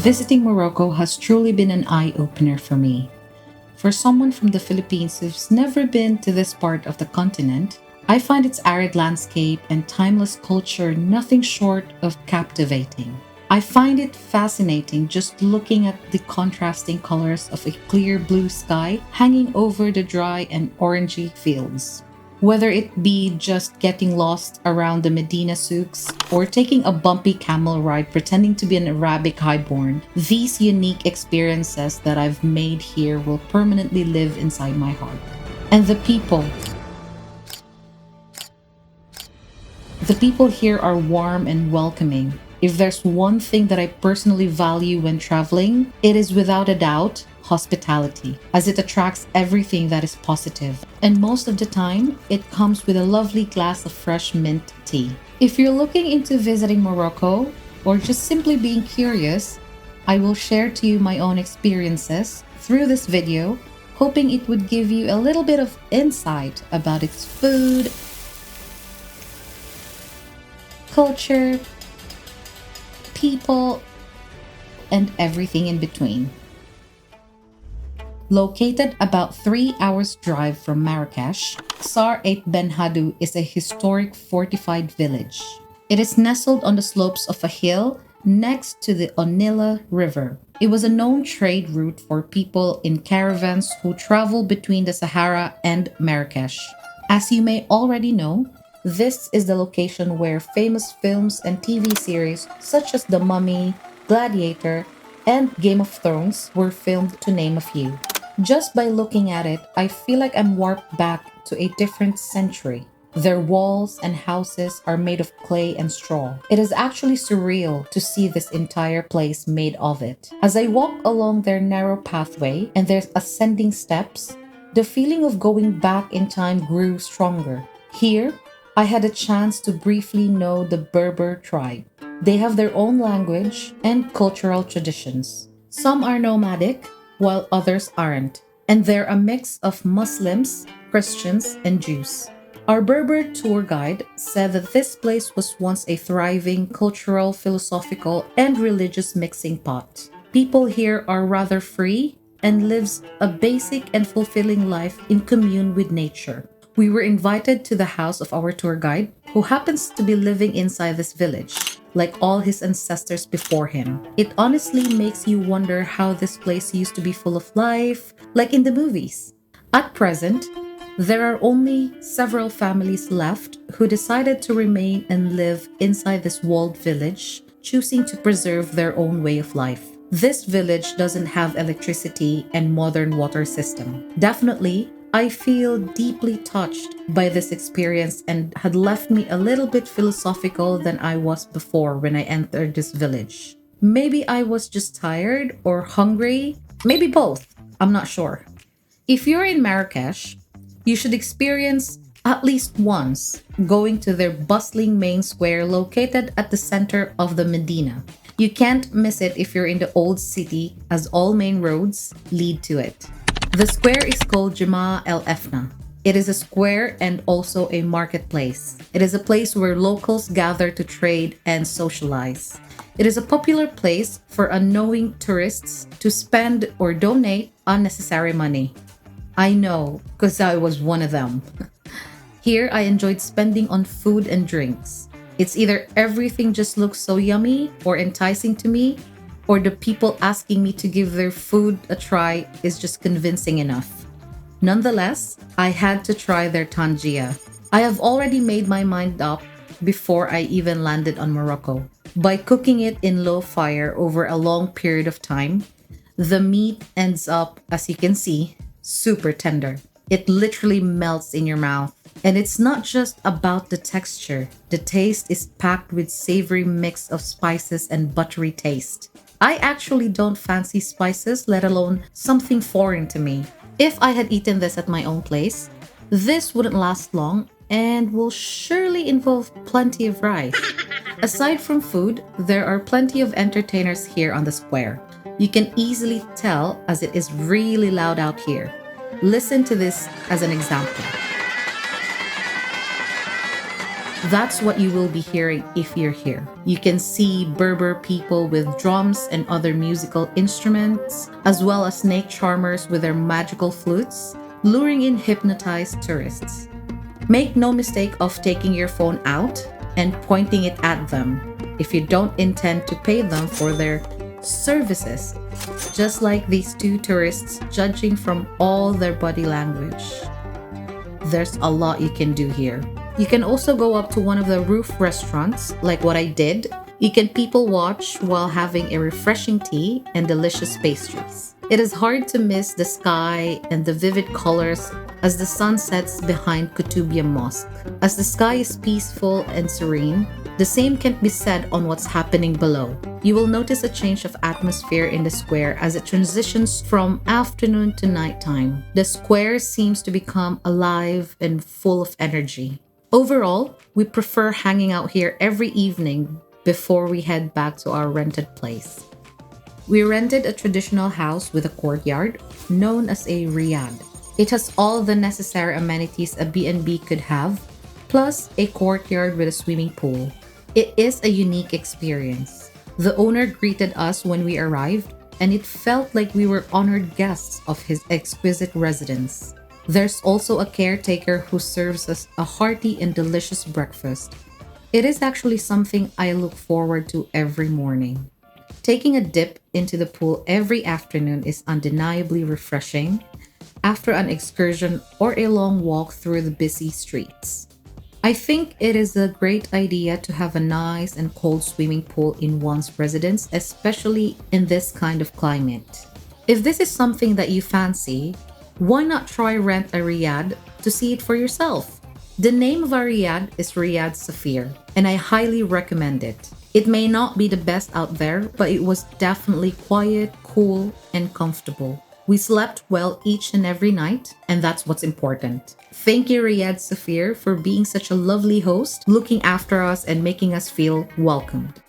Visiting Morocco has truly been an eye-opener for me. For someone from the Philippines who's never been to this part of the continent, I find its arid landscape and timeless culture nothing short of captivating. I find it fascinating just looking at the contrasting colors of a clear blue sky hanging over the dry and orangey fields. Whether it be just getting lost around the Medina souks or taking a bumpy camel ride pretending to be an Arabic highborn, these unique experiences that I've made here will permanently live inside my heart. And the people here are warm and welcoming. If there's one thing that I personally value when traveling, it is without a doubt hospitality, as it attracts everything that is positive. And most of the time, it comes with a lovely glass of fresh mint tea. If you're looking into visiting Morocco or just simply being curious, I will share to you my own experiences through this video, hoping it would give you a little bit of insight about its food, culture, people, and everything in between. Located about 3 hours drive from Marrakech, Ait Benhaddou is a historic fortified village. It is nestled on the slopes of a hill next to the Onilla River. It was a known trade route for people in caravans who travel between the Sahara and Marrakech. As you may already know, this is the location where famous films and TV series such as The Mummy, Gladiator, and Game of Thrones were filmed, to name a few. Just by looking at it, I feel like I'm warped back to a different century. Their walls and houses are made of clay and straw. It is actually surreal to see this entire place made of it. As I walk along their narrow pathway and their ascending steps, the feeling of going back in time grew stronger. Here, I had a chance to briefly know the Berber tribe. They have their own language and cultural traditions. Some are nomadic, while others aren't, and they're a mix of Muslims, Christians, and Jews. Our Berber tour guide said that this place was once a thriving cultural, philosophical, and religious mixing pot. People here are rather free and lives a basic and fulfilling life in commune with nature. We were invited to the house of our tour guide, who happens to be living inside this village, like all his ancestors before him. It honestly makes you wonder how this place used to be full of life, like in the movies. At present, there are only several families left who decided to remain and live inside this walled village, choosing to preserve their own way of life. This village doesn't have electricity and modern water system. Definitely, I feel deeply touched by this experience and had left me a little bit philosophical than I was before when I entered this village. Maybe I was just tired or hungry, maybe both, I'm not sure. If you're in Marrakech, you should experience at least once going to their bustling main square located at the center of the Medina. You can't miss it if you're in the old city, as all main roads lead to it. The square is called Jemaa El-Fnaa. It is a square and also a marketplace. It is a place where locals gather to trade and socialize. It is a popular place for unknowing tourists to spend or donate unnecessary money. I know, because I was one of them. Here, I enjoyed spending on food and drinks. It's either everything just looks so yummy or enticing to me, or the people asking me to give their food a try is just convincing enough. Nonetheless, I had to try their tangia. I have already made my mind up before I even landed on Morocco. By cooking it in low fire over a long period of time, the meat ends up, as you can see, super tender. It literally melts in your mouth. And it's not just about the texture. The taste is packed with savory mix of spices and buttery taste. I actually don't fancy spices, let alone something foreign to me. If I had eaten this at my own place, this wouldn't last long and will surely involve plenty of rice. Aside from food, there are plenty of entertainers here on the square. You can easily tell as it is really loud out here. Listen to this as an example. That's what you will be hearing if you're here. You can see Berber people with drums and other musical instruments, as well as snake charmers with their magical flutes, luring in hypnotized tourists. Make no mistake of taking your phone out and pointing it at them if you don't intend to pay them for their services, just like these two tourists judging from all their body language. There's a lot you can do here. You can also go up to one of the roof restaurants, like what I did. You can people watch while having a refreshing tea and delicious pastries. It is hard to miss the sky and the vivid colors as the sun sets behind Kutubia Mosque. As the sky is peaceful and serene, the same can't be said on what's happening below. You will notice a change of atmosphere in the square as it transitions from afternoon to nighttime. The square seems to become alive and full of energy. Overall, we prefer hanging out here every evening before we head back to our rented place. We rented a traditional house with a courtyard known as a Riad. It has all the necessary amenities a B&B could have, plus a courtyard with a swimming pool. It is a unique experience. The owner greeted us when we arrived, and it felt like we were honored guests of his exquisite residence. There's also a caretaker who serves us a hearty and delicious breakfast. It is actually something I look forward to every morning. Taking a dip into the pool every afternoon is undeniably refreshing after an excursion or a long walk through the busy streets. I think it is a great idea to have a nice and cold swimming pool in one's residence, especially in this kind of climate. If this is something that you fancy, why not try rent a Riad to see it for yourself? The name of our Riad is Riad Safir, and I highly recommend it. It may not be the best out there, but it was definitely quiet, cool, and comfortable. We slept well each and every night, and that's what's important. Thank you, Riad Safir, for being such a lovely host, looking after us and making us feel welcomed.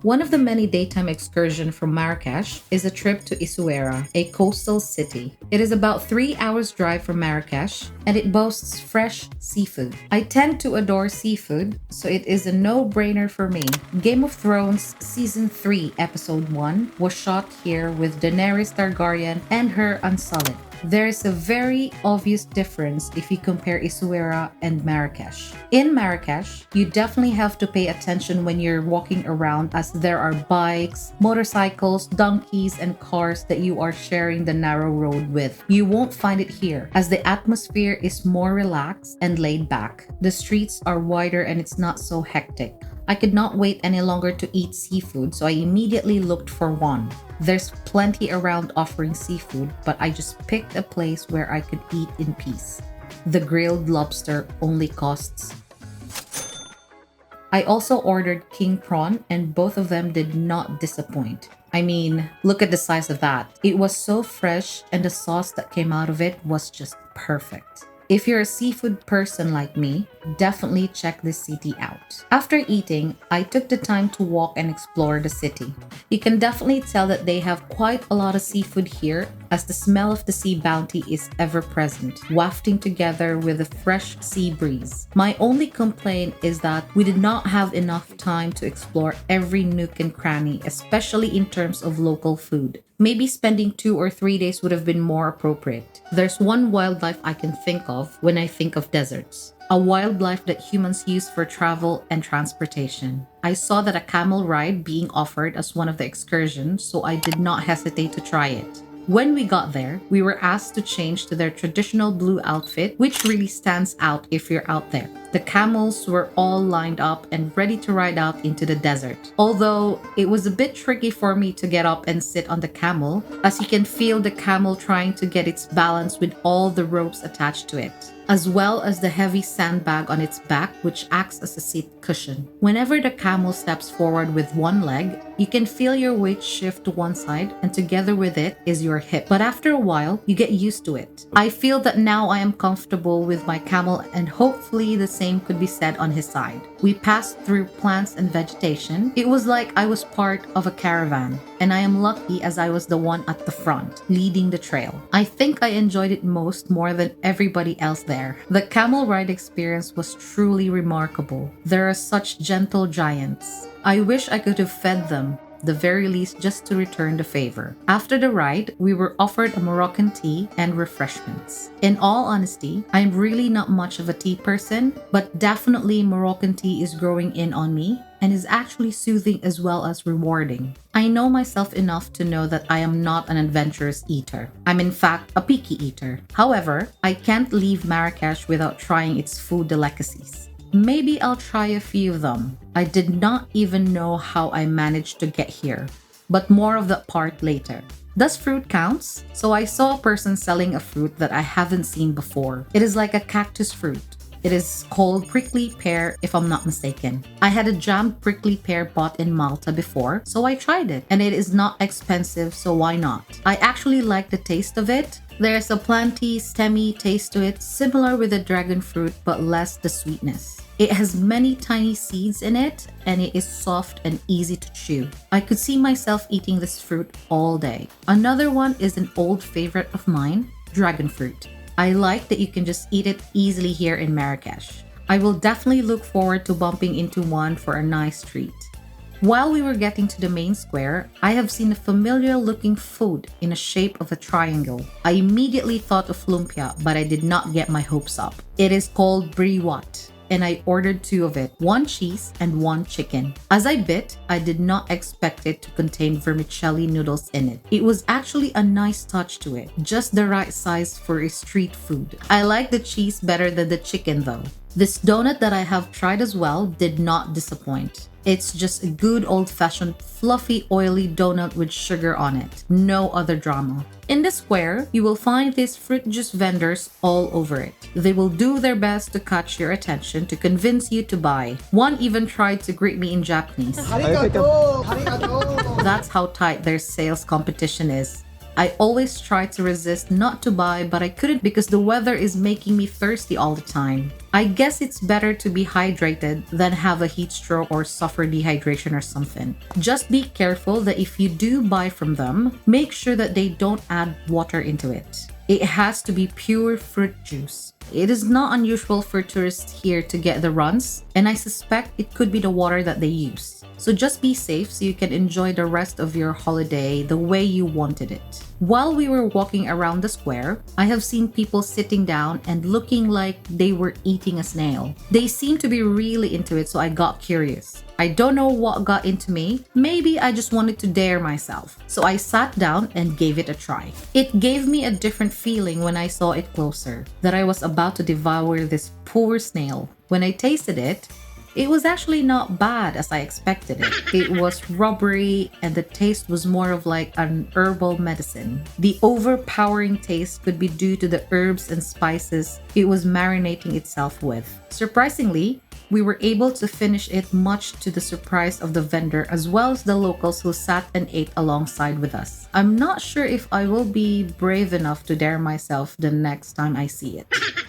One of the many daytime excursions from Marrakech is a trip to Essaouira, a coastal city. It is about 3 hours drive from Marrakech, and it boasts fresh seafood. I tend to adore seafood, so it is a no-brainer for me. Game of Thrones Season 3 Episode 1 was shot here with Daenerys Targaryen and her Unsullied. There is a very obvious difference if you compare Essaouira and Marrakech. In Marrakech, you definitely have to pay attention when you're walking around as there are bikes, motorcycles, donkeys, and cars that you are sharing the narrow road with. You won't find it here as the atmosphere is more relaxed and laid back. The streets are wider and it's not so hectic. I could not wait any longer to eat seafood, so I immediately looked for one. There's plenty around offering seafood, but I just picked a place where I could eat in peace. The grilled lobster only costs. I also ordered king prawn, and both of them did not disappoint. I mean, look at the size of that. It was so fresh, and the sauce that came out of it was just perfect. If you're a seafood person like me, definitely check this city out. After eating, I took the time to walk and explore the city. You can definitely tell that they have quite a lot of seafood here, as the smell of the sea bounty is ever present, wafting together with a fresh sea breeze. My only complaint is that we did not have enough time to explore every nook and cranny, especially in terms of local food. Maybe spending 2 or 3 days would have been more appropriate. There's one wildlife I can think of when I think of deserts. A wildlife that humans use for travel and transportation. I saw that a camel ride being offered as one of the excursions, so I did not hesitate to try it. When we got there, we were asked to change to their traditional blue outfit, which really stands out if you're out there. The camels were all lined up and ready to ride out into the desert. Although it was a bit tricky for me to get up and sit on the camel, as you can feel the camel trying to get its balance with all the ropes attached to it, as well as the heavy sandbag on its back, which acts as a seat cushion. Whenever the camel steps forward with one leg, you can feel your weight shift to one side, and together with it is your hip. But after a while, you get used to it. I feel that now I am comfortable with my camel, and hopefully the same same could be said on his side. We passed through plants and vegetation. It was like I was part of a caravan, and I am lucky as I was the one at the front, leading the trail. I think I enjoyed it more than everybody else there. The camel ride experience was truly remarkable. There are such gentle giants. I wish I could have fed them, the very least just to return the favor. After the ride, we were offered a Moroccan tea and refreshments. In all honesty, I'm really not much of a tea person, but definitely Moroccan tea is growing in on me and is actually soothing as well as rewarding. I know myself enough to know that I am not an adventurous eater. I'm in fact a picky eater. However, I can't leave Marrakech without trying its food delicacies. Maybe I'll try a few of them. I did not even know how I managed to get here, but more of that part later. Does fruit counts? So I saw a person selling a fruit that I haven't seen before. It is like a cactus fruit. It is called prickly pear if I'm not mistaken. I had a jammed prickly pear bought in Malta before, so I tried it. And it is not expensive, so why not? I actually like the taste of it. There's a planty, stemmy taste to it, similar with the dragon fruit but less the sweetness. It has many tiny seeds in it and it is soft and easy to chew. I could see myself eating this fruit all day. Another one is an old favorite of mine, dragon fruit. I like that you can just eat it easily here in Marrakech. I will definitely look forward to bumping into one for a nice treat. While we were getting to the main square, I have seen a familiar looking food in the shape of a triangle. I immediately thought of lumpia, but I did not get my hopes up. It is called briwat, and I ordered 2 of it, 1 cheese and 1 chicken. As I bit, I did not expect it to contain vermicelli noodles in it. It was actually a nice touch to it, just the right size for a street food. I like the cheese better than the chicken though. This donut that I have tried as well did not disappoint. It's just a good old-fashioned fluffy oily donut with sugar on it. No other drama. In the square, you will find these fruit juice vendors all over it. They will do their best to catch your attention to convince you to buy. One even tried to greet me in Japanese. Arigato! Arigato! That's how tight their sales competition is. I always try to resist not to buy, but I couldn't because the weather is making me thirsty all the time. I guess it's better to be hydrated than have a heat stroke or suffer dehydration or something. Just be careful that if you do buy from them, make sure that they don't add water into it. It has to be pure fruit juice. It is not unusual for tourists here to get the runs, and I suspect it could be the water that they use. So just be safe so you can enjoy the rest of your holiday the way you wanted it. While we were walking around the square, I have seen people sitting down and looking like they were eating a snail. They seemed to be really into it, so I got curious. I don't know what got into me. Maybe I just wanted to dare myself. So I sat down and gave it a try. It gave me a different feeling when I saw it closer, that I was about to devour this poor snail. When I tasted it, it was actually not bad as I expected it. It was rubbery and the taste was more of like an herbal medicine. The overpowering taste could be due to the herbs and spices it was marinating itself with. Surprisingly, we were able to finish it much to the surprise of the vendor as well as the locals who sat and ate alongside with us. I'm not sure if I will be brave enough to dare myself the next time I see it.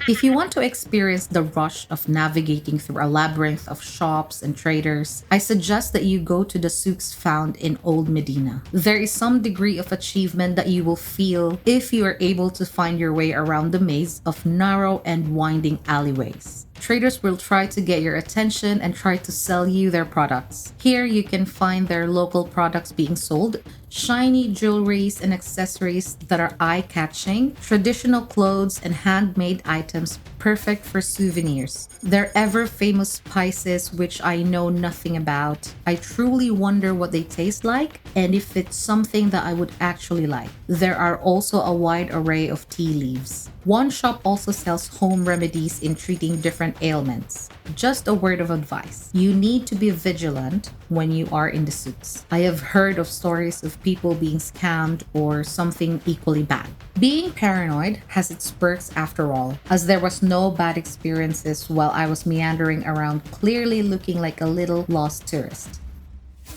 If you want to experience the rush of navigating through a labyrinth of shops and traders, I suggest that you go to the souks found in Old Medina. There is some degree of achievement that you will feel if you are able to find your way around the maze of narrow and winding alleyways. Traders will try to get your attention and try to sell you their products. Here you can find their local products being sold, shiny jewelries and accessories that are eye-catching, traditional clothes and handmade items perfect for souvenirs. Their ever-famous spices which I know nothing about. I truly wonder what they taste like and if it's something that I would actually like. There are also a wide array of tea leaves. One shop also sells home remedies in treating different ailments. Just a word of advice. You need to be vigilant when you are in the souks. I have heard of stories of people being scammed or something equally bad. Being paranoid has its perks after all, as there was no bad experiences while I was meandering around clearly looking like a little lost tourist.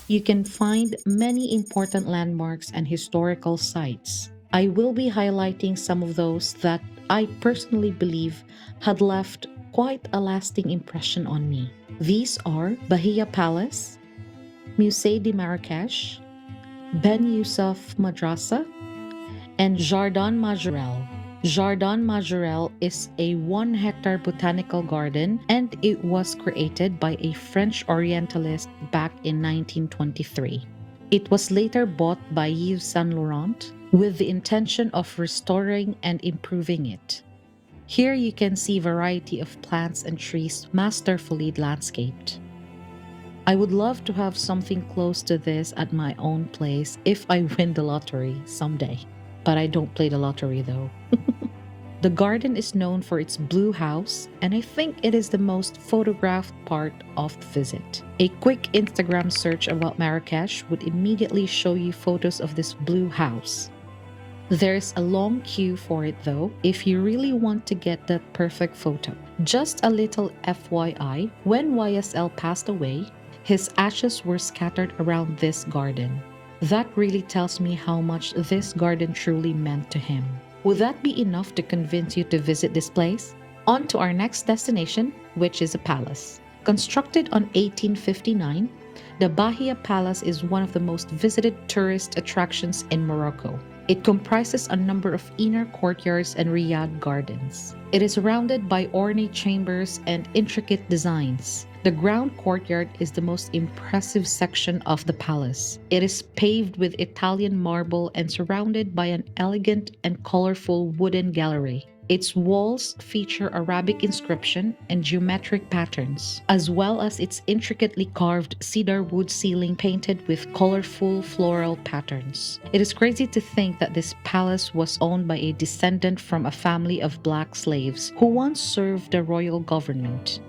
You can find many important landmarks and historical sites. I will be highlighting some of those that I personally believe had left quite a lasting impression on me. These are Bahia Palace, Musée de Marrakech, Ben Yusuf Madrasa, and Jardin Majorelle. Jardin Majorelle is a 1-hectare botanical garden and it was created by a French Orientalist back in 1923. It was later bought by Yves Saint Laurent with the intention of restoring and improving it. Here you can see variety of plants and trees masterfully landscaped. I would love to have something close to this at my own place if I win the lottery someday. But I don't play the lottery though. The garden is known for its blue house, and I think it is the most photographed part of the visit. A quick Instagram search about Marrakech would immediately show you photos of this blue house. There's a long queue for it though, if you really want to get that perfect photo. Just a little FYI, when YSL passed away, his ashes were scattered around this garden. That really tells me how much this garden truly meant to him. Would that be enough to convince you to visit this place? On to our next destination, which is a palace. Constructed on 1859, the Bahia Palace is one of the most visited tourist attractions in Morocco. It comprises a number of inner courtyards and Riad gardens. It is surrounded by ornate chambers and intricate designs. The ground courtyard is the most impressive section of the palace. It is paved with Italian marble and surrounded by an elegant and colorful wooden gallery. Its walls feature Arabic inscription and geometric patterns, as well as its intricately carved cedar wood ceiling painted with colorful floral patterns. It is crazy to think that this palace was owned by a descendant from a family of black slaves who once served the royal government.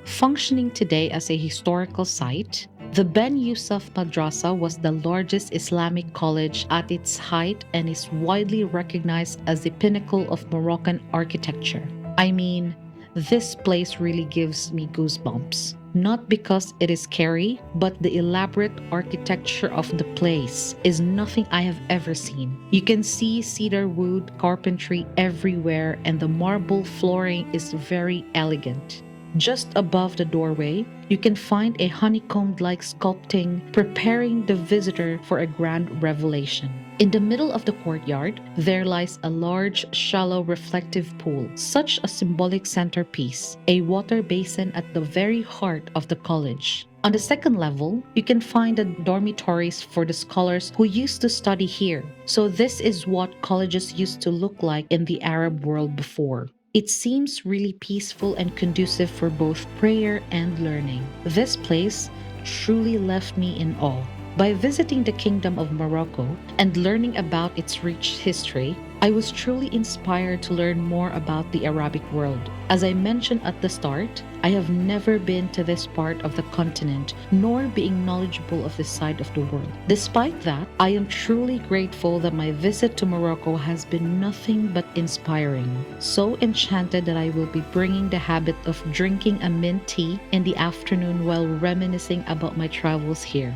Functioning today as a historical site, the Ben Yusuf Madrasa was the largest Islamic college at its height and is widely recognized as the pinnacle of Moroccan architecture. I mean, this place really gives me goosebumps. Not because it is scary, but the elaborate architecture of the place is nothing I have ever seen. You can see cedar wood carpentry everywhere and the marble flooring is very elegant. Just above the doorway, you can find a honeycomb-like sculpting preparing the visitor for a grand revelation. In the middle of the courtyard, there lies a large, shallow, reflective pool, such a symbolic centerpiece, a water basin at the very heart of the college. On the second level, you can find the dormitories for the scholars who used to study here. So this is what colleges used to look like in the Arab world before. It seems really peaceful and conducive for both prayer and learning. This place truly left me in awe. By visiting the Kingdom of Morocco and learning about its rich history, I was truly inspired to learn more about the Arabic world. As I mentioned at the start, I have never been to this part of the continent, nor being knowledgeable of this side of the world. Despite that, I am truly grateful that my visit to Morocco has been nothing but inspiring. So enchanted that I will be bringing the habit of drinking a mint tea in the afternoon while reminiscing about my travels here.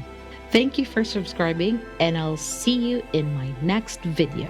Thank you for subscribing, and I'll see you in my next video.